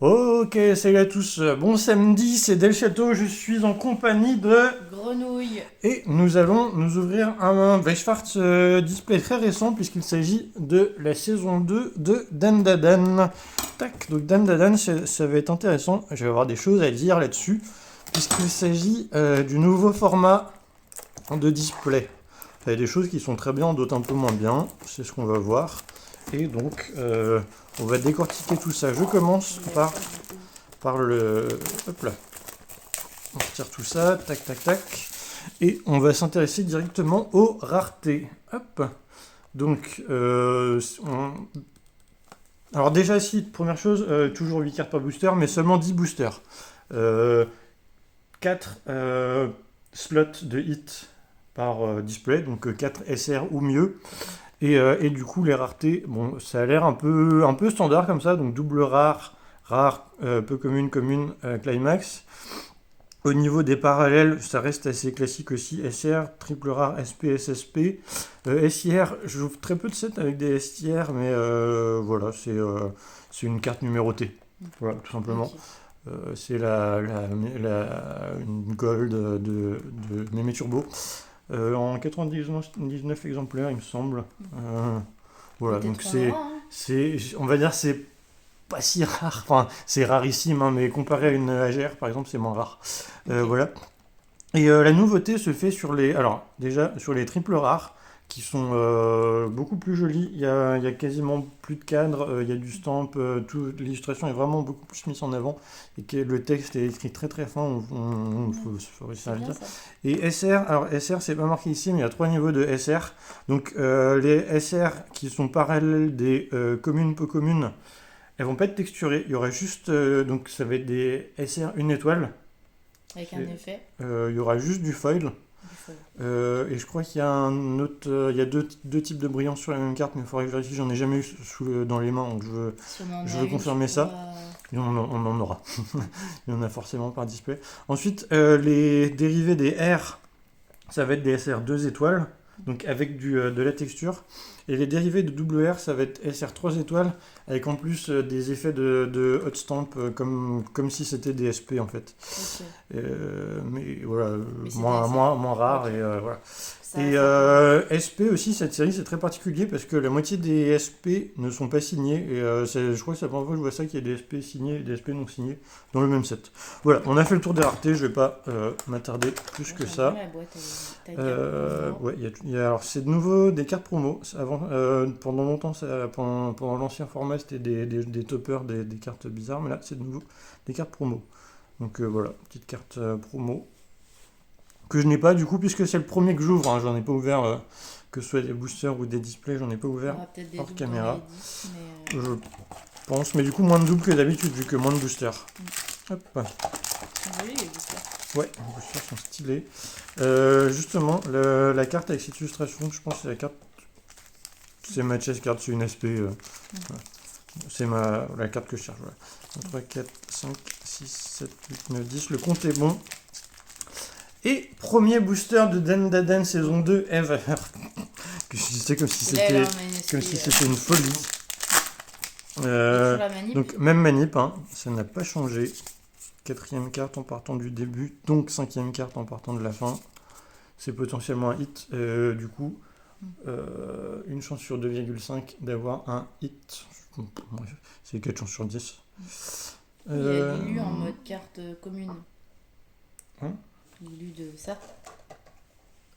Ok, salut à tous. Bon samedi, c'est Del Château. Je suis en compagnie de. Grenouille. Et nous allons nous ouvrir un Weichschwarz display très récent, puisqu'il s'agit de la saison 2 de Dandadan. Tac, donc Dandadan, ça va être intéressant. Je vais avoir des choses à dire là-dessus, puisqu'il s'agit du nouveau format de display. Il y a des choses qui sont très bien, d'autres un peu moins bien. C'est ce qu'on va voir. Et donc, on va décortiquer tout ça. Je commence par le... Hop là. On retire tout ça, tac, tac, tac. Et on va s'intéresser directement aux raretés. Hop. Donc, alors déjà, si, première chose, toujours 8 cartes par booster, mais seulement 10 boosters. 4 slots de hit par display, donc 4 SR ou mieux. Et du coup, les raretés, bon, ça a l'air un peu standard comme ça, donc double rare, peu commune, commune, climax. Au niveau des parallèles, ça reste assez classique aussi. SR, triple rare, SP, SSP. SIR, je joue très peu de sets avec des SIR, mais voilà, c'est une carte numérotée. Voilà, tout simplement. Ok. C'est une gold de Mémé Turbo. En 99 exemplaires, il me semble. Voilà, Peut-être donc qu'on aura, hein. on va dire, c'est pas si rare. Enfin, c'est rarissime, hein, mais comparé à une AGR, par exemple, c'est moins rare. Ok. Voilà. Et la nouveauté se fait alors déjà sur les triples rares, qui sont beaucoup plus jolis. Il y a quasiment plus de cadre, il y a du stamp, l'illustration est vraiment beaucoup plus mise en avant, et que le texte est écrit très très fin. Faut réussir à C'est le bien dire. ça. Et SR, alors SR c'est pas marqué ici, mais il y a 3 niveaux de SR. Donc les SR qui sont parallèles des communes peu communes, elles vont pas être texturées. Il y aura juste, donc ça va être des SR une étoile. Avec un effet Il y aura juste du foil. du feu. Et je crois qu'il y a un autre, il y a deux types de brillants sur la même carte, mais il faudrait que je vérifie. J'en ai jamais eu dans les mains, donc Si on en je a veux une, tu confirmer ça. pourras. Et on en aura. Il y en a forcément par display. Ensuite, les dérivés des R, ça va être des SR 2 étoiles, donc avec de la texture. Et les dérivés de WR, ça va être SR 3 étoiles, avec en plus des effets de hot stamp, comme si c'était des SP en fait. Ok. Mais voilà, Mais c'est des SR. moins rare, Ok. et voilà. Ça, Et ça peut aller. SP aussi, cette série c'est très particulier parce que la moitié des SP ne sont pas signés. Et je crois que c'est la première fois que je vois ça, qu'il y a des SP signés et des SP non signés dans le même set. Voilà, on a fait le tour des raretés, je vais pas m'attarder plus Moi, que j'aime bien ça. la boîte. T'as une carte promo. Ouais, alors c'est de nouveau des cartes promo. Pendant longtemps, pendant l'ancien format, c'était des toppers, des cartes bizarres, mais là c'est de nouveau des cartes promo. Donc voilà, petite carte promo que je n'ai pas du coup, puisque c'est le premier que j'ouvre, hein. J'en ai pas ouvert, que ce soit des boosters ou des displays, j'en ai pas Il y ouvert aura peut-être des hors doubles dans caméra, les 10, mais. je pense, mais du coup moins de doubles que d'habitude, vu que moins de boosters. Hop, Ils sont jolis les boosters. ouais, les boosters sont stylés. Justement, la carte avec cette illustration, je pense que c'est la carte, c'est ma chess card, c'est une SP, voilà. C'est la carte que je cherche, voilà. 3, 4, 5, 6, 7, 8, 9, 10, le compte est bon. Et premier booster de Dandadan saison 2 ever. Que je disais comme si Et là, elle c'était en a une SP. une folie. Et Euh, toujours la manip. donc même manip, hein, ça n'a pas changé. Quatrième carte en partant du début, donc cinquième carte en partant de la fin. C'est potentiellement un hit. Du coup, une chance sur 2,5 d'avoir un hit. Bref, c'est 4 chances sur 10. Il y a Lulu en mode carte commune. Hein, Lulu de ça.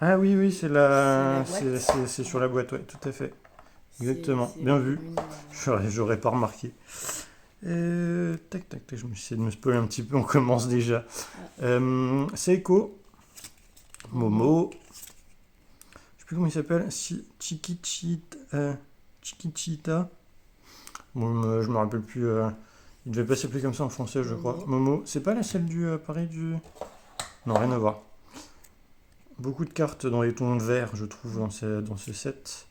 ah oui, oui, C'est la boîte. c'est sur la boîte, ouais, tout à fait. Exactement, C'est bien la vu. commune. J'aurais pas remarqué. Tac, tac, tac, je me suis essayé de me spoiler un petit peu, on commence déjà. Seiko, Momo, je sais plus comment il s'appelle, Chiquichita. Bon, je me rappelle plus, il devait pas s'appeler comme ça en français, je crois. Momo. Momo, c'est pas la celle du pareil du. Non, rien à voir. Beaucoup de cartes dans les tons verts, je trouve, dans ce set.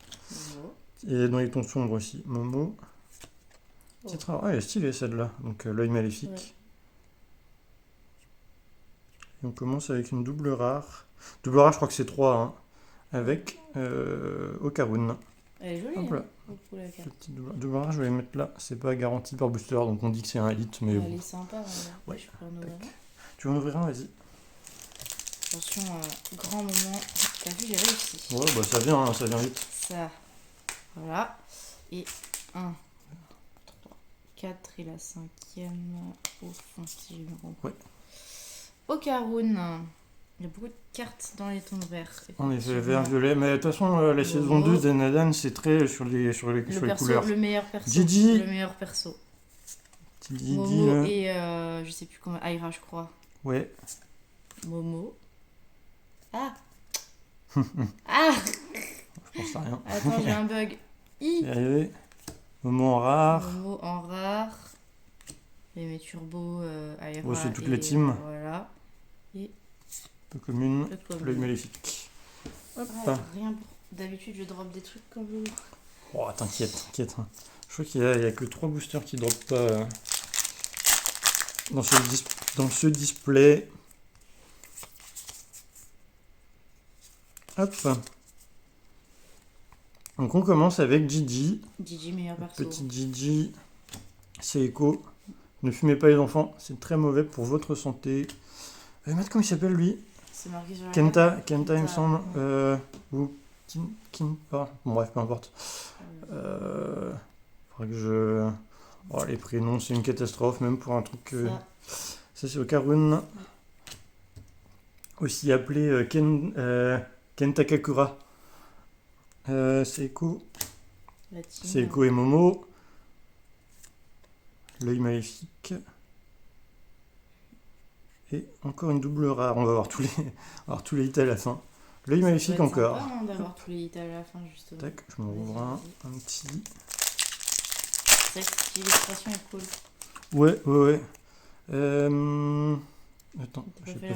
Momo. Et dans les tons sombres aussi. Momo. Oh. Titre rare. Ah, elle est stylée celle-là. Donc l'œil maléfique. Ouais. Et on commence avec une double rare. Double rare, je crois que c'est 3, hein, avec Okarun. Elle est jolie, Hop hein. là. Beaucoup la carte. Le petit double rare, je vais les mettre là. C'est pas garanti par booster, donc on dit que c'est un elite, mais Elle bon. est sympa, regarde. Ouais. Je peux en ouvrir un. Tu veux en ouvrir un, vas-y. Attention, grand moment. T'as vu, j'ai réussi. Ouais, bah ça vient vite. Ça. Voilà. Et 1, 3, 4 et la 5e au fond, si j'ai bien compris. Ouais. Ocaroon. Il y a beaucoup de cartes dans les tons de vert. En effet, effectivement. vert-violet. Mais de toute façon, la saison 2 d'Ennadan, c'est très sur les couleurs. Le meilleur perso. Gigi. Le meilleur perso. Petit Didi, Momo et je sais plus comment. Aira, je crois. Ouais. Momo. Ah ah Je pense à rien. Attends, j'ai un bug. C'est arrivé. Moment rare. Momo en rare. Et mes turbos, Aira. Oh, c'est toutes et, les teams. Voilà. Peu commune. Le commun. L'œil maléfique. Hop. Ah, rien pour... D'habitude, je drop des trucs comme vous. Oh, t'inquiète. Hein. Je crois qu'il y a que 3 boosters qui droppent pas dans ce display. Hop. Donc on commence avec Gigi. Gigi, meilleur perso. Petit Gigi. C'est éco. Ne fumez pas les enfants, c'est très mauvais pour votre santé. Matt, comment il s'appelle lui? C'est marqué sur la Kenta, carte. il me semble. Ou pas. Bon, bref, peu importe. Faudrait que je. Oh, les prénoms, c'est une catastrophe, même pour un truc. Ça, c'est Ocaroon. Aussi appelé Kenta Kakura. C'est Eko. La team. C'est Eko et Momo. L'œil maléfique. Et encore une double rare. On va avoir tous les hits à la fin. L'œil maléfique Ça doit être encore. sympa, hein, d'avoir tous les hits à la fin, justement. Tac, je m'en ouvre un petit. C'est vrai que l'illustration est cool. Ouais. Attends,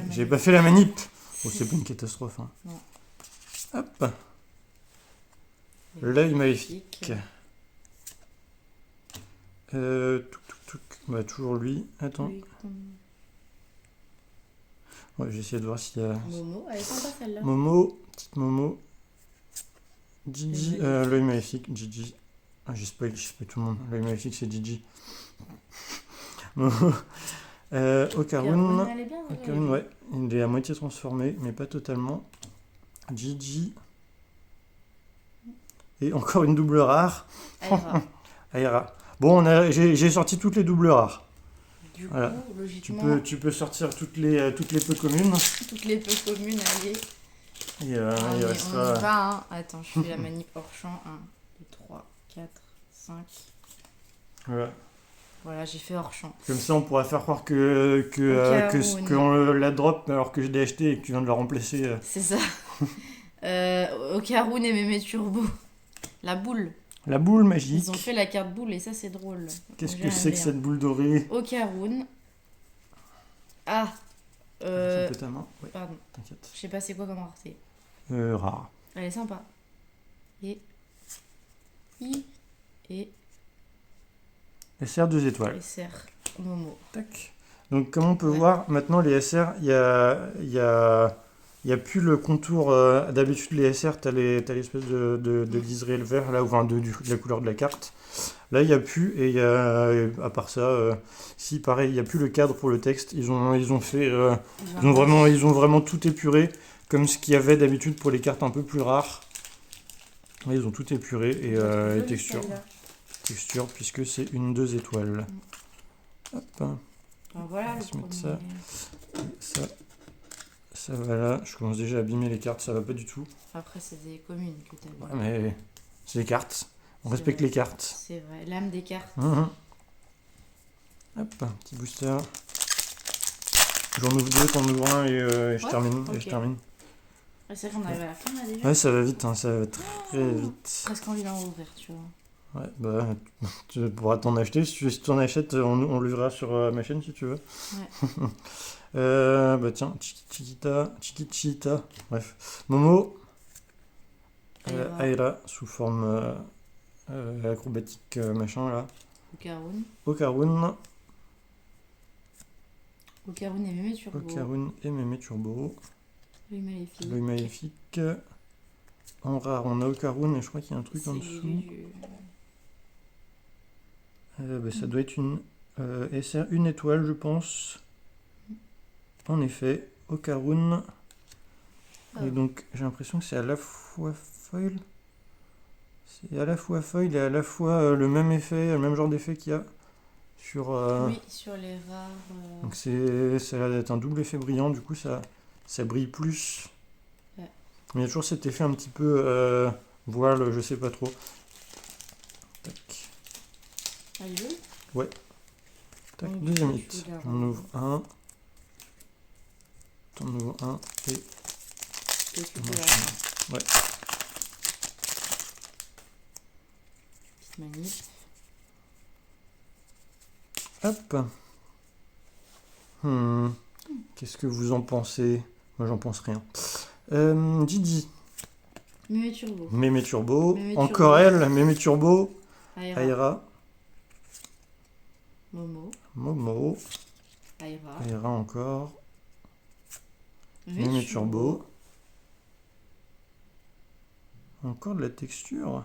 j'ai pas fait la manip. Oh, c'est pas une catastrophe. Hein. Non. Hop. L'œil maléfique. Bah, toujours lui. Attends. Ouais, j'ai essayé de voir s'il y a. Momo, elle est sympa celle-là. Momo, petite Momo. Gigi, l'œil maléfique, Gigi. Ah, j'ai spoilé tout le monde. L'œil maléfique, c'est Gigi. Momo. Ocaroon. Elle est bien. Ocaroon, ouais. Il est à moitié transformé, mais pas totalement. Gigi. Et encore une double rare. Aira. Aira. Bon, j'ai sorti toutes les doubles rares. Du Voilà. coup, logiquement, Tu peux sortir toutes les peu communes. toutes les peu communes, allez. Et il On restera. y va, hein. Attends, je fais la manip hors champ. 1, 2, 3, 4, 5. Voilà. Voilà, j'ai fait hors champ. Comme ça, on pourra faire croire qu'on la drop alors que je l'ai acheté et que tu viens de la remplacer. C'est ça. Ocaroon et Mémé Turbo. La boule. La boule magique. Ils ont fait la carte boule et ça, c'est drôle. Qu'est-ce Donc, que j'ai c'est un que lien. cette boule dorée? Ocaroon. Ah. C'est un peu ta main. Ouais, Pardon. t'inquiète. Je sais pas c'est quoi comme rareté. Rare. Elle est sympa. Et. Et. SR 2 étoiles. SR. Momo. Tac. Donc, comme on peut Ouais. voir, maintenant les SR, il y a plus le contour. D'habitude, les SR, t'as l'espèce de liseré le vert, là, enfin, de la couleur de la carte. Là, il n'y a plus, et à part ça, si pareil, il n'y a plus le cadre pour le texte. Ils ont vraiment tout épuré, comme ce qu'il y avait d'habitude pour les cartes un peu plus rares. Là, ils ont tout épuré et texture. Texture, puisque c'est une 2 étoiles. Hop. Alors voilà On va le se mettre premier. Ça va là. Je commence déjà à abîmer les cartes, ça va pas du tout. Après, c'est des communes que t'as vu. Ouais, mais c'est les cartes. On C'est respecte vrai. les cartes. C'est vrai. L'âme des cartes. Hop, un petit booster. J'en ouvre deux, t'en ouvres un et je Ouais, termine. ok. Et je termine. Ah, c'est vrai qu'on arrive à la fin là déjà. Ouais, ça va vite, hein, ça va très vite. Presque envie d'en rouvrir, tu vois. Ouais, bah, tu pourras t'en acheter. Si tu en achètes, on le verra sur ma chaîne si tu veux. Ouais. Bah tiens, Chiquita, bref. Momo, Aira, sous forme acrobatique, machin là. Ocaroon. Ocaroon, Ocaroon et Mémé Turbo. Ocaroon et Mémé Turbo. L'œil maléfique. L'œil maléfique. En rare, on a Okarun et je crois qu'il y a un truc en C'est dessous. du- Ça doit être une SR 1 étoile, je pense. En effet, Okarun. Ah. Et donc, j'ai l'impression que c'est à la fois foil. C'est à la fois foil et à la fois le même effet, le même genre d'effet qu'il y a sur. Oui, sur les rares. Donc, ça a l'air d'être un double effet brillant, du coup, ça brille plus. Ouais. Mais il y a toujours cet effet un petit peu voile, je sais pas trop. Tac. Ah, il veut Tac, Donc, deuxième tu hit. fais la J'en ouvre un. T'en ouvres un et Et tu fais la Machin. rare. Ouais. Petite manip. Hop. Qu'est-ce que vous en pensez? Moi, j'en pense rien. Didi. Mémé Turbo. Mémé Turbo. Mémé Encore Turbo. elle. Mémé Turbo. Aira. Aira. Momo. Momo. Aira. Aira encore. Mémé Mémé Turbo. Encore de la texture.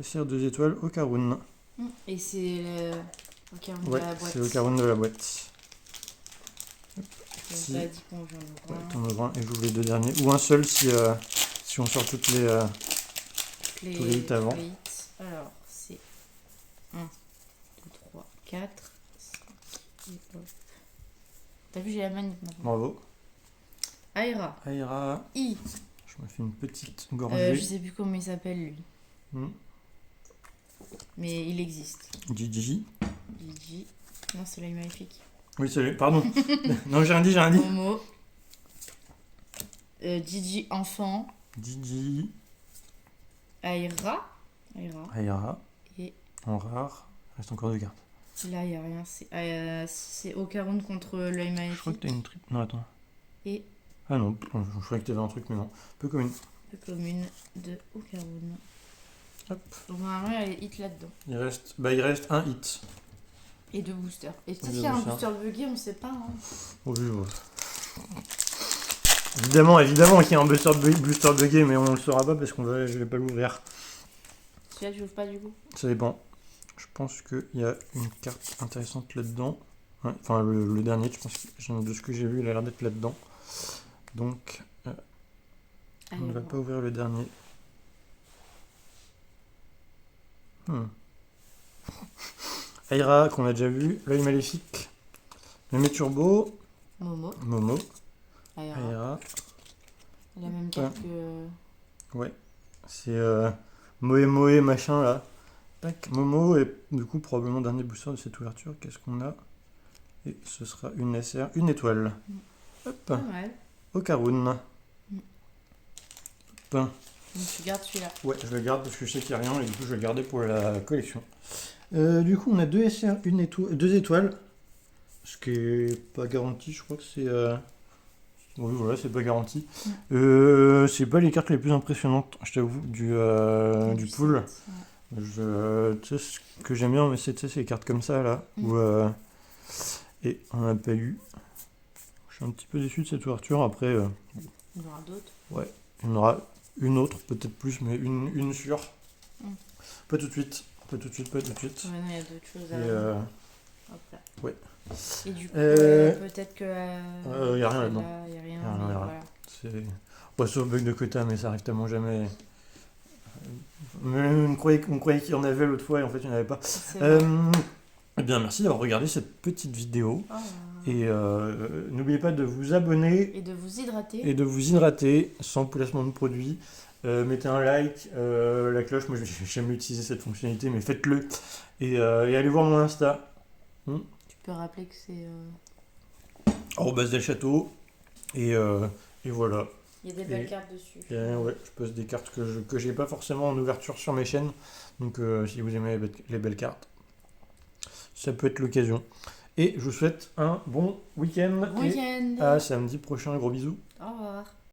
SR 2 étoiles. Okarun. Et c'est le Okarun Ouais, de la boîte. c'est Okarun de la boîte. On Si. t'a dit qu'on j'en ouvre Ouais, un. t'en ouvres un et j'ouvre les deux derniers. Ou un seul si on sort toutes les. tous les hits avant. tous les hits. Alors, c'est 1, 2, 3, 4, 5, et hop. T'as vu, j'ai la manip maintenant. Bravo. Aira. Aira. I. Je me fais une petite gorgée. Je sais plus comment il s'appelle lui. Hmm. Mais il existe. Gigi. Gigi. Non, c'est l'œil maléfique. Oui, salut, pardon. Non, j'ai rien dit. Momo. Gigi enfant. Gigi. Aira. Aira. Et En rare. Il reste encore deux cartes. là, il n'y a rien. C'est Okarun contre l'œil Je crois que maléfique. t'as une triple. Non, attends. Et Ah non, je croyais que t'avais un truc, mais non. Peu commune. la commune de Okarun. Hop. Donc normalement, il y a les hits là-dedans. Il reste un hit. Et deux boosters. Et peut-être deux qu'il y a un boosters. booster bugué, on sait pas. Hein. Oh, oui, ouais. Évidemment qu'il y a un booster buggé, mais on le saura pas parce je vais pas l'ouvrir. Celui-là, tu ouvres pas du coup. Ça dépend. Je pense qu'il y a une carte intéressante là-dedans. Ouais, enfin, le dernier, je pense que de ce que j'ai vu, il a l'air d'être là-dedans. Donc, on ne va pas ouvrir le dernier. Aira, qu'on a déjà vu. L'œil maléfique. Mémé Turbo. Momo. Aira. Aira. La même carte que. Ouais. C'est Moe machin là. Tac. Momo et du coup probablement dernier booster de cette ouverture. Qu'est-ce qu'on a? Et ce sera une SR, une étoile. Hop. Pas mal. Okarun. Hop. Donc tu gardes celui-là. Ouais, je le garde parce que je sais qu'il n'y a rien et du coup je vais le garder pour la collection. Du coup on a deux SR, deux étoiles. Ce qui est pas garanti, je crois que c'est... Oui voilà, c'est pas garanti. C'est pas les cartes les plus impressionnantes, je t'avoue, du pool. Tu sais, ce que j'aime bien, mais c'est ces cartes comme ça là. Où, et on n'a pas eu. Je suis un petit peu déçu de cette ouverture. Après, Il y en aura d'autres. ouais, il y en aura une autre, peut-être plus, mais une sûre. Pas tout de suite. Ouais, non, il y a d'autres choses à. Et, Hop là. ouais. Et du coup, Euh, peut-être que. y a rien là-dedans. Il y a rien. Y a rien, Mais y a rien. voilà. C'est... Bon, sauf bug de quota, mais ça arrive tellement jamais. On croyait qu'il y en avait l'autre fois et en fait il n'y en avait pas. C'est vrai. Eh bien, merci d'avoir regardé cette petite vidéo. Oh. Et n'oubliez pas de vous abonner Et de vous hydrater. et de vous hydrater sans placement de produit. Mettez un like, la cloche. Moi, je n'ai jamais utilisé cette fonctionnalité, mais faites-le. Et allez voir mon Insta. Tu peux rappeler que c'est. @delchâteau. Et voilà. Il y a des belles cartes dessus. Et, ouais, je pose des cartes que j'ai pas forcément en ouverture sur mes chaînes. Donc, si vous aimez les belles cartes, ça peut être l'occasion. Et je vous souhaite un bon week-end. Bon week-end. Et à samedi prochain. Gros bisous. Au revoir.